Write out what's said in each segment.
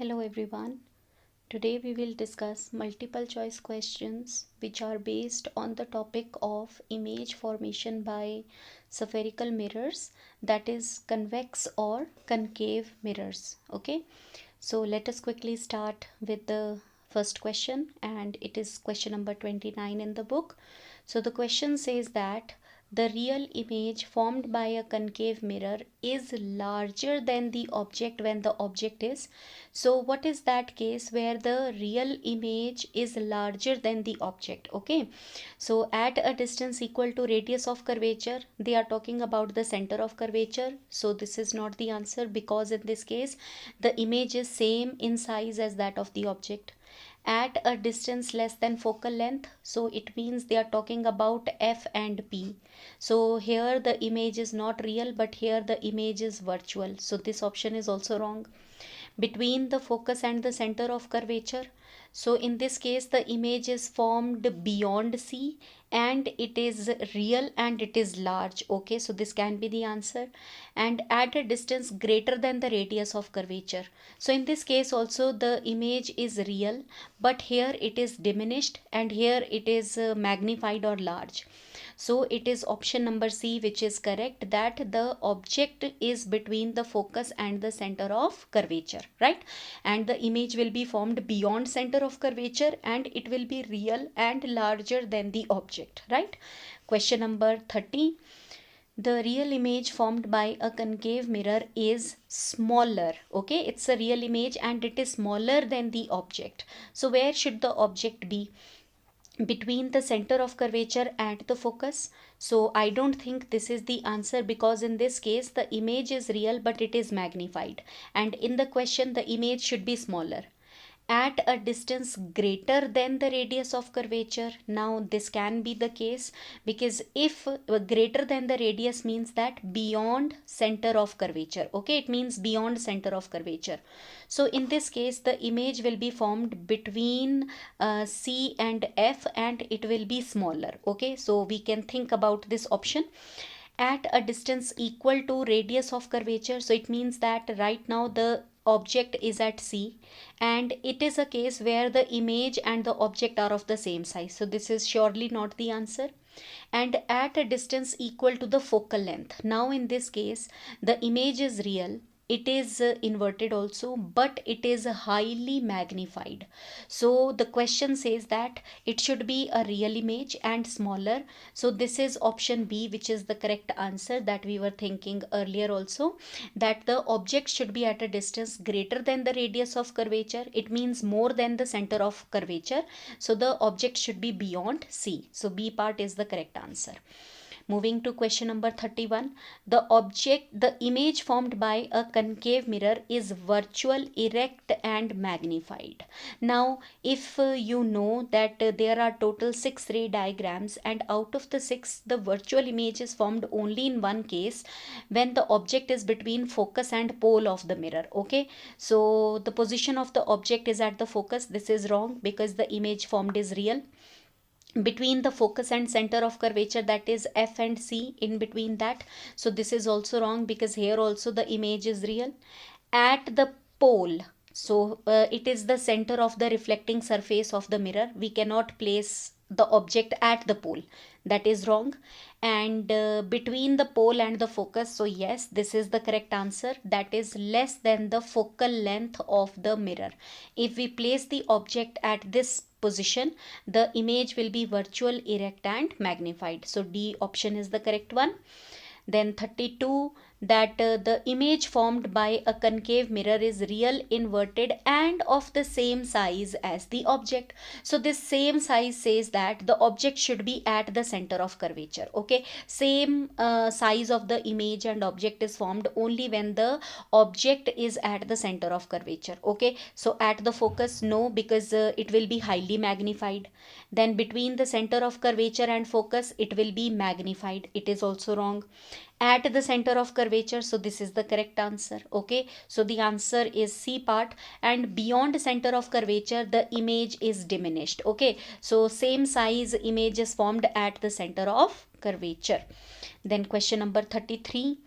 Hello everyone. Today we will discuss multiple choice questions which are based on the topic of image formation by spherical mirrors, that is convex or concave mirrors. Okay, so let us quickly start with the first question, and it is question number 29 in the book. So the question says that the real image formed by a concave mirror is larger than the object when the object is. So what is that case where the real image is larger than the object? Okay, so at a distance equal to radius of curvature, they are talking about the center of curvature. So this is not the answer, because in this case the image is same in size as that of the object. At a distance less than focal length, so it means they are talking about f and p. So here the image is not real, but here the image is virtual, so this option is also wrong. Between the focus and the center of curvature, so in this case the image is formed beyond c, and it is real and it is large. Okay, so this can be the answer. And at a distance greater than the radius of curvature, so in this case also the image is real, but here it is diminished and here it is magnified or large. So it is option number C which is correct, that the object is between the focus and the center of curvature, right? And the image will be formed beyond center of curvature, and it will be real and larger than the object, right? Question number 30. The real image formed by a concave mirror is smaller. Okay, it's a real image and it is smaller than the object. So where should the object be? Between the center of curvature and the focus. So I don't think this is the answer, because in this case the image is real but it is magnified, and in the question the image should be smaller. At a distance greater than the radius of curvature, now this can be the case, because if greater than the radius means that beyond center of curvature. Okay, it means beyond center of curvature. So in this case the image will be formed between c and f, and it will be smaller. Okay, so we can think about this option. At a distance equal to radius of curvature, so it means that right now the object is at c, and it is a case where the image and the object are of the same size, so this is surely not the answer. And at a distance equal to the focal length, now in this case the image is real, it is inverted also, but it is highly magnified. So the question says that it should be a real image and smaller. So this is option B, which is the correct answer that we were thinking earlier also, that the object should be at a distance greater than the radius of curvature. It means more than the center of curvature. So the object should be beyond C. So B part is the correct answer. Moving to question number 31. The image formed by a concave mirror is virtual, erect and magnified. Now, if you know that there are total 6 ray diagrams, and out of the 6, the virtual image is formed only in one case, when the object is between focus and pole of the mirror. Okay, so the position of the object is at the focus. This is wrong, because the image formed is real. Between the focus and center of curvature, that is f and c, in between that, so this is also wrong, because here also the image is real. At the pole, so it is the center of the reflecting surface of the mirror, we cannot place the object at the pole, that is wrong. And between the pole and the focus, so yes, this is the correct answer, that is less than the focal length of the mirror. If we place the object at this position, the image will be virtual, erect and magnified. So D option is the correct one. Then 32, that the image formed by a concave mirror is real, inverted and of the same size as the object. So this same size says that the object should be at the center of curvature. Okay, same size of the image and object is formed only when the object is at the center of curvature. Okay, so at the focus, no, because it will be highly magnified. Then between the center of curvature and focus, it will be magnified, it is also wrong. At the center of curvature, so this is the correct answer. Okay, so the answer is C part. And beyond center of curvature, the image is diminished. Okay, so same size image is formed at the center of curvature. Then question number 33.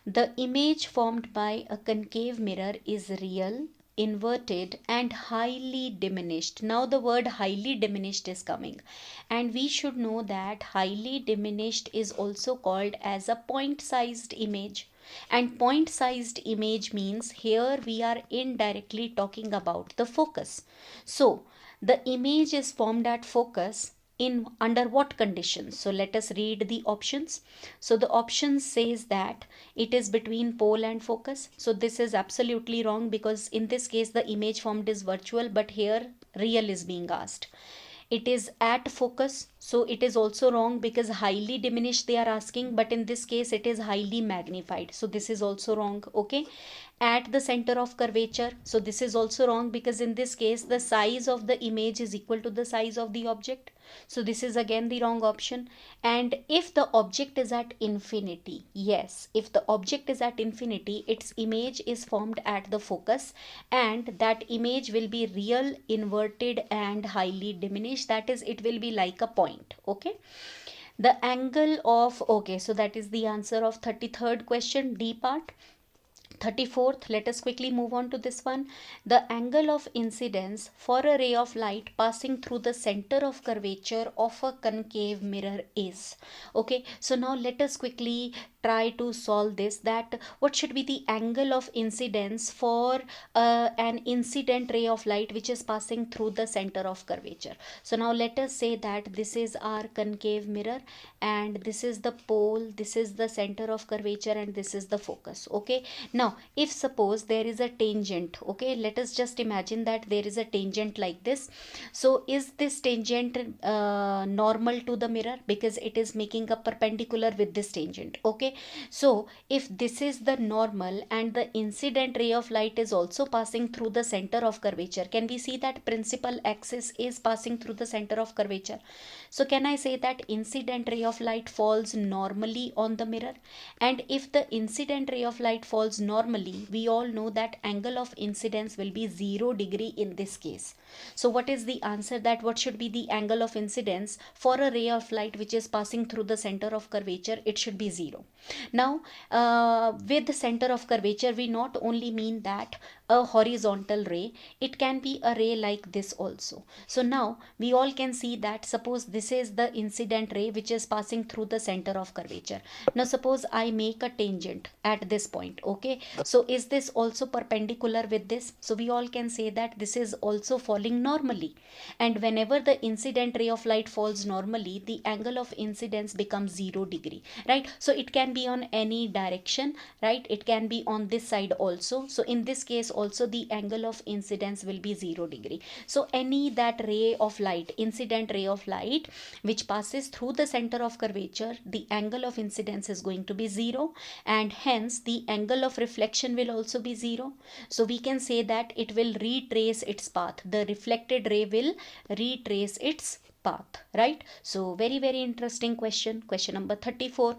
The image formed by a concave mirror is real, inverted and highly diminished. Now the word highly diminished is coming, and we should know that highly diminished is also called as a point sized image. And point sized image means here we are indirectly talking about the focus. So the image is formed at focus in under what conditions? So let us read the options. So the option says that it is between pole and focus. So this is absolutely wrong, because in this case the image formed is virtual, but here real is being asked. It is at focus, so it is also wrong, because highly diminished they are asking, but in this case it is highly magnified, so this is also wrong. Okay, at the center of curvature, so this is also wrong, because in this case the size of the image is equal to the size of the object, so this is again the wrong option. And if the object is at infinity, yes, if the object is at infinity, its image is formed at the focus, and that image will be real, inverted and highly diminished, that is, it will be like a point. Okay, the angle of, okay, so that is the answer of 33rd question, D part. 34th, let us quickly move on to this one. The angle of incidence for a ray of light passing through the center of curvature of a concave mirror is. Okay, so now let us quickly try to solve this, that what should be the angle of incidence for an incident ray of light which is passing through the center of curvature. So now let us say that this is our concave mirror, and this is the pole, this is the center of curvature, and this is the focus. Okay, now if suppose there is a tangent, okay, let us just imagine that there is a tangent like this. So is this tangent normal to the mirror, because it is making a perpendicular with this tangent. Okay, so if this is the normal and the incident ray of light is also passing through the center of curvature, can we see that principal axis is passing through the center of curvature? So can I say that incident ray of light falls normally on the mirror? And if the incident ray of light falls normally, we all know that angle of incidence will be 0 degree in this case. So what is the answer, that what should be the angle of incidence for a ray of light which is passing through the center of curvature? It should be 0. Now with the center of curvature, we not only mean that a horizontal ray, it can be a ray like this also. So now we all can see that, suppose this is the incident ray which is passing through the center of curvature. Now suppose I make a tangent at this point. Okay, so is this also perpendicular with this? So we all can say that this is also falling normally, and whenever the incident ray of light falls normally, the angle of incidence becomes 0 degree, right? So it can be on any direction, right? It can be on this side also. So in this case also the angle of incidence will be 0 degree. So any that ray of light, incident ray of light, which passes through the center of curvature, the angle of incidence is going to be 0, and hence the angle of reflection will also be 0. So we can say that it will retrace its path. The reflected ray will retrace its path, right? So very very interesting question. Question number 34,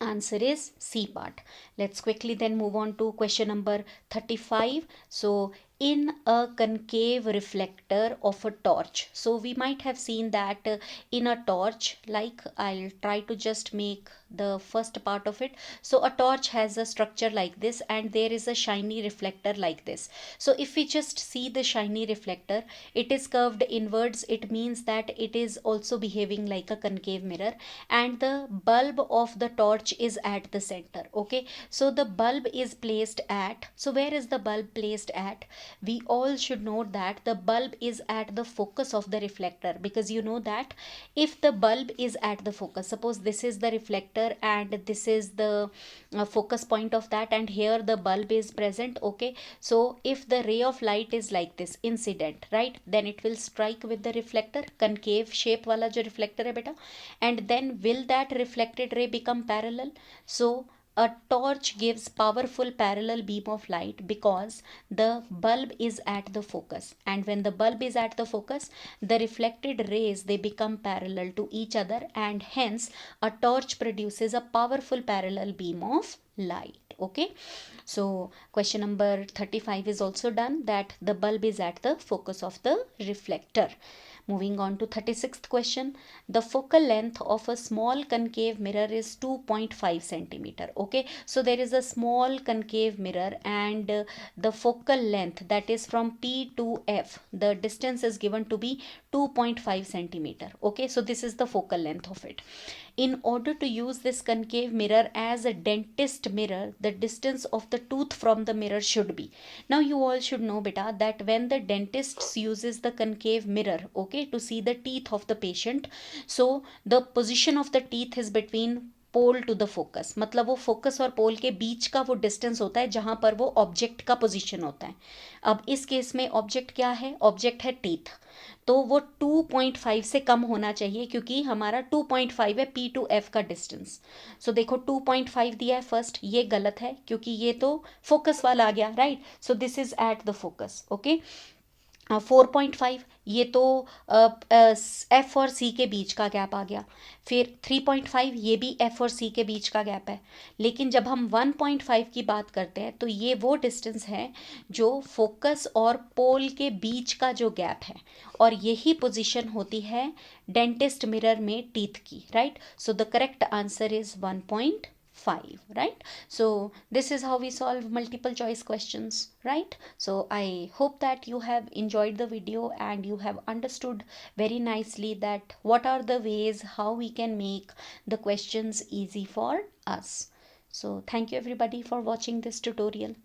answer is C part. Let's quickly then move on to question number 35. So in a concave reflector of a torch, so we might have seen that in a torch, like I'll try to just make the first part of it. So a torch has a structure like this, and there is a shiny reflector like this. So if we just see the shiny reflector, it is curved inwards, it means that it is also behaving like a concave mirror, and the bulb of the torch is at the center. Okay, so the bulb is placed at, so where is the bulb placed at? We all should note that the bulb is at the focus of the reflector, because you know that if the bulb is at the focus, suppose this is the reflector and this is the focus point of that, and here the bulb is present. Okay, so if the ray of light is like this, incident, right, then it will strike with the reflector, concave shape wala jo reflector hai beta, and then will that reflected ray become parallel? So a torch gives powerful parallel beam of light because the bulb is at the focus, and when the bulb is at the focus, the reflected rays, they become parallel to each other, and hence a torch produces a powerful parallel beam of light. Okay, so question number 35 is also done, that the bulb is at the focus of the reflector. Moving on to 36th question. The focal length of a small concave mirror is 2.5 centimeter. Okay, so there is a small concave mirror and the focal length, that is from P to F, the distance is given to be 2.5 centimeter. Okay, so this is the focal length of it. In order to use this concave mirror as a dentist mirror, the distance of the tooth from the mirror should be. Now you all should know beta that when the dentist uses the concave mirror, okay, to see the teeth of the patient, so the position of the teeth is between pole to the focus, मतलब वो focus और पोल के बीच का वो distance होता है जहां पर वो ऑब्जेक्ट का पोजीशन होता है. अब इस केस में ऑब्जेक्ट क्या है? ऑब्जेक्ट है टीथ, तो वो 2.5 से कम होना चाहिए क्योंकि हमारा 2.5 है पी टू एफ का डिस्टेंस. सो देखो 2.5 दिया है फर्स्ट, ये गलत है क्योंकि ये तो फोकस वाला आ गया, right. So this is at the focus. Okay, 4.5 ये तो एफ और सी के बीच का गैप आ गया. फिर 3.5 ये भी एफ और सी के बीच का गैप है. लेकिन जब हम 1.5 की बात करते हैं तो ये वो डिस्टेंस है जो फोकस और पोल के बीच का जो गैप है, और यही पोजीशन होती है डेंटिस्ट मिरर में टीथ की, right. So the correct answer is 1.5, right. So this is how we solve multiple choice questions, right. So I hope that you have enjoyed the video and you have understood very nicely that what are the ways how we can make the questions easy for us. So thank you everybody for watching this tutorial.